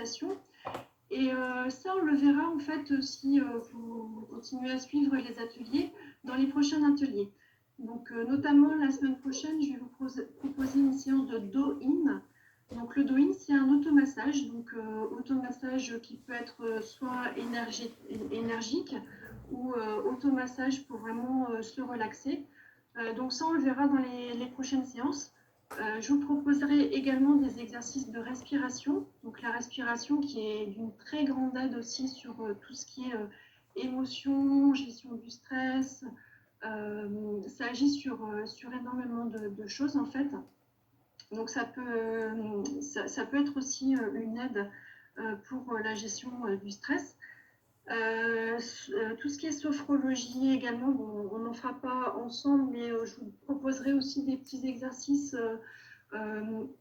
méditation. Et ça, on le verra en fait si vous continuez à suivre les ateliers dans les prochains ateliers. Donc, notamment la semaine prochaine, je vais vous proposer une séance de Do-In. Donc, le Do-In, c'est un automassage. Donc, automassage qui peut être soit énergique ou automassage pour vraiment se relaxer. Donc, ça, on le verra dans les prochaines séances. Je vous proposerai également des exercices de respiration. Donc la respiration qui est d'une très grande aide aussi sur tout ce qui est émotion, gestion du stress. Ça agit sur énormément de choses en fait. Donc ça peut être aussi une aide pour la gestion du stress. Tout ce qui est sophrologie également, bon, on n'en fera pas ensemble, mais je vous proposerai aussi des petits exercices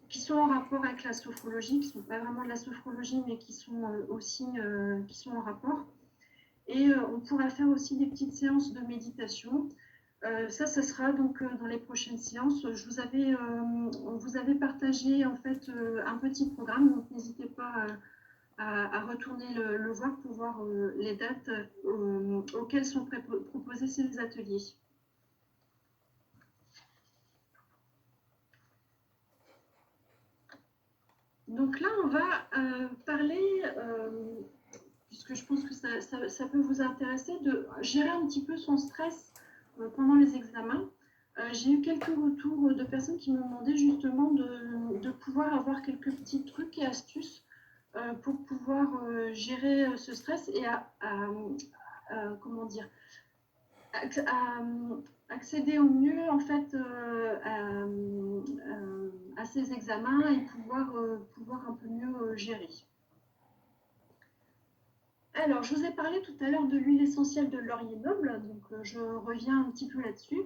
qui sont en rapport avec la sophrologie, qui ne sont pas vraiment de la sophrologie, mais qui sont aussi qui sont en rapport. Et on pourra faire aussi des petites séances de méditation. Ça sera donc dans les prochaines séances. On vous avait partagé en fait un petit programme, donc n'hésitez pas à retourner le voir pour voir les dates auxquelles sont proposés ces ateliers. Donc là, on va parler, puisque je pense que ça peut vous intéresser, de gérer un petit peu son stress pendant les examens. J'ai eu quelques retours de personnes qui m'ont demandé justement de pouvoir avoir quelques petits trucs et astuces pour pouvoir gérer ce stress et comment dire, accéder au mieux en fait à ces examens et pouvoir un peu mieux gérer. Alors, je vous ai parlé tout à l'heure de l'huile essentielle de laurier noble, donc je reviens un petit peu là-dessus.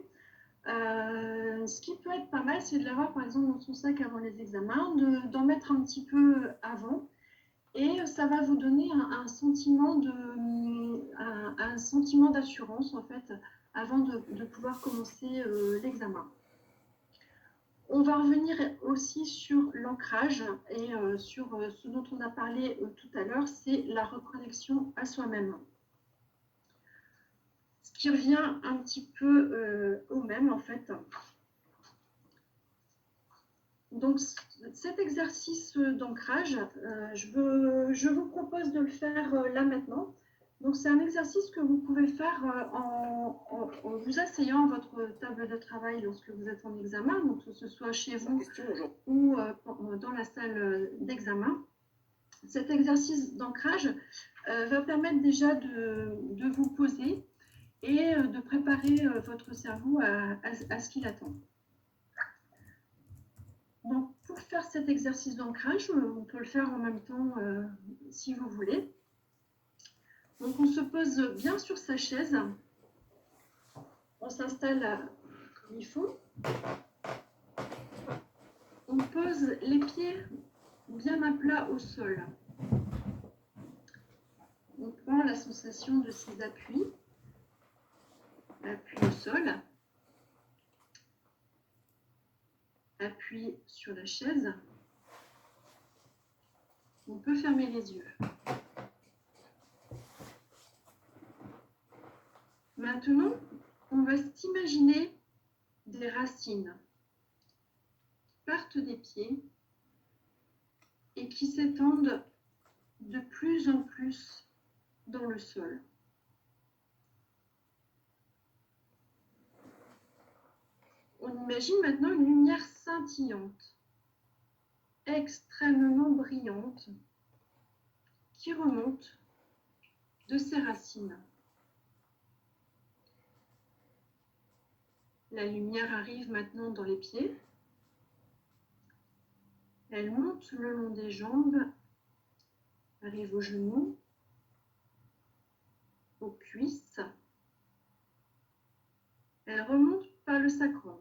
Ce qui peut être pas mal, c'est de l'avoir par exemple dans son sac avant les examens, d'en mettre un petit peu avant. Et ça va vous donner un sentiment d'assurance en fait avant de pouvoir commencer l'examen. On va revenir aussi sur l'ancrage et sur ce dont on a parlé tout à l'heure, c'est la reconnexion à soi-même. Ce qui revient un petit peu au même en fait. Donc cet exercice d'ancrage, je vous propose de le faire là maintenant. Donc c'est un exercice que vous pouvez faire en vous asseyant à votre table de travail lorsque vous êtes en examen, donc que ce soit chez vous ou dans la salle d'examen. Cet exercice d'ancrage va permettre déjà de vous poser et de préparer votre cerveau à ce qu'il attend. Donc, pour faire cet exercice d'ancrage, on peut le faire en même temps si vous voulez. Donc, on se pose bien sur sa chaise. On s'installe comme il faut. On pose les pieds bien à plat au sol. On prend la sensation de ses appuis. Appui au sol. Appui sur la chaise. On peut fermer les yeux. Maintenant, on va s'imaginer des racines qui partent des pieds et qui s'étendent de plus en plus dans le sol. On imagine maintenant une lumière scintillante, extrêmement brillante, qui remonte de ses racines. La lumière arrive maintenant dans les pieds. Elle monte le long des jambes, arrive aux genoux, aux cuisses. Elle remonte par le sacrum.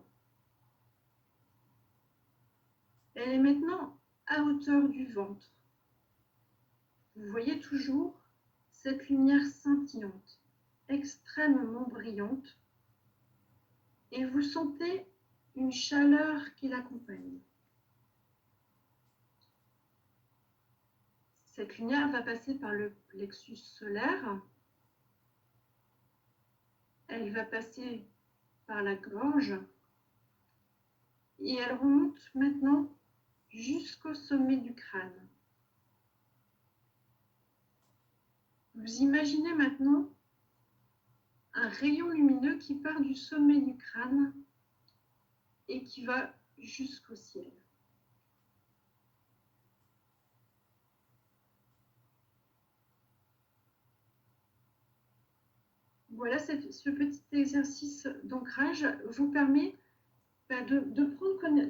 Elle est maintenant à hauteur du ventre. Vous voyez toujours cette lumière scintillante, extrêmement brillante, et vous sentez une chaleur qui l'accompagne. Cette lumière va passer par le plexus solaire. Elle va passer par la gorge. Et elle remonte maintenant jusqu'au sommet du crâne. Vous imaginez maintenant un rayon lumineux qui part du sommet du crâne et qui va jusqu'au ciel. Voilà, ce petit exercice d'ancrage vous permet de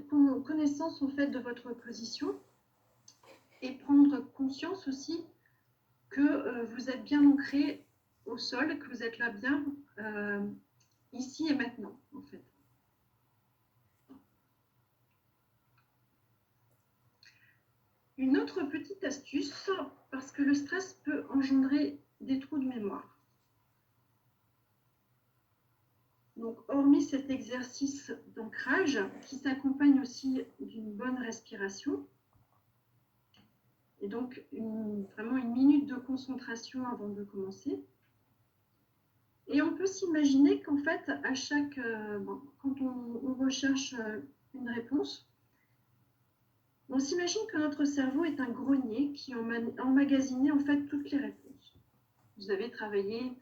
prendre connaissance en fait de votre position et prendre conscience aussi que vous êtes bien ancré au sol, que vous êtes là bien ici et maintenant en fait. Une autre petite astuce, parce que le stress peut engendrer des trous de mémoire. Donc, hormis cet exercice d'ancrage qui s'accompagne aussi d'une bonne respiration, et donc vraiment une minute de concentration avant de commencer. Et on peut s'imaginer qu'en fait, à chaque, quand on recherche une réponse, on s'imagine que notre cerveau est un grenier qui emmagasinait en fait toutes les réponses. Vous avez travaillé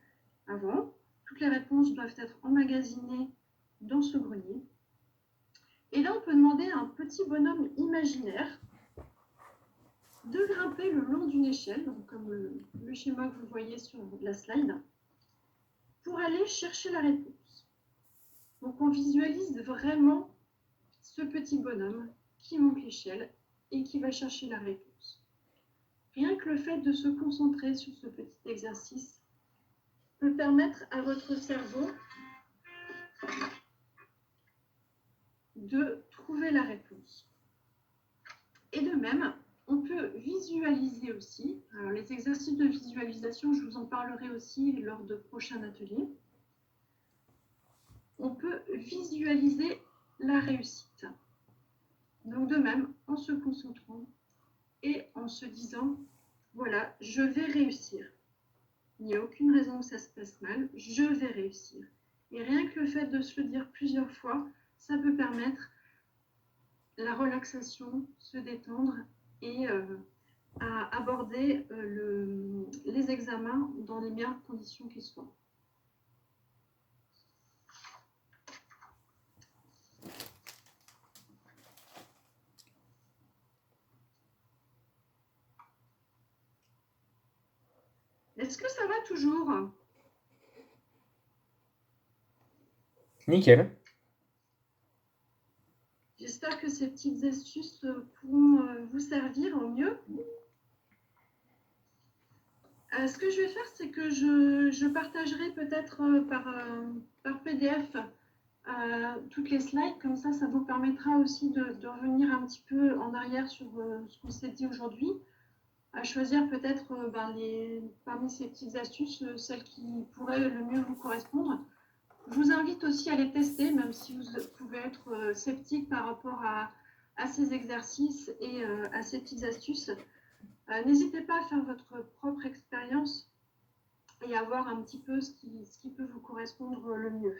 avant, toutes les réponses doivent être emmagasinées dans ce grenier. Et là, on peut demander à un petit bonhomme imaginaire de grimper le long d'une échelle, donc comme le schéma que vous voyez sur la slide, pour aller chercher la réponse. Donc on visualise vraiment ce petit bonhomme qui monte l'échelle et qui va chercher la réponse. Rien que le fait de se concentrer sur ce petit exercice peut permettre à votre cerveau de trouver la réponse. Et de même, on peut visualiser aussi. Alors, les exercices de visualisation, je vous en parlerai aussi lors de prochains ateliers. On peut visualiser la réussite. Donc de même, en se concentrant et en se disant, voilà, je vais réussir. Il n'y a aucune raison que ça se passe mal, je vais réussir. Et rien que le fait de se le dire plusieurs fois, ça peut permettre la relaxation, se détendre et à aborder les examens dans les meilleures conditions qui soient. Est-ce que ça va toujours? Nickel. J'espère que ces petites astuces pourront vous servir au mieux. Ce que je vais faire, c'est que je partagerai peut-être par PDF toutes les slides. Comme ça vous permettra aussi de revenir un petit peu en arrière sur ce qu'on s'est dit aujourd'hui, à choisir peut-être parmi ces petites astuces, celles qui pourraient le mieux vous correspondre. Je vous invite aussi à les tester, même si vous pouvez être sceptique par rapport à ces exercices et à ces petites astuces. N'hésitez pas à faire votre propre expérience et à voir un petit peu ce qui peut vous correspondre le mieux.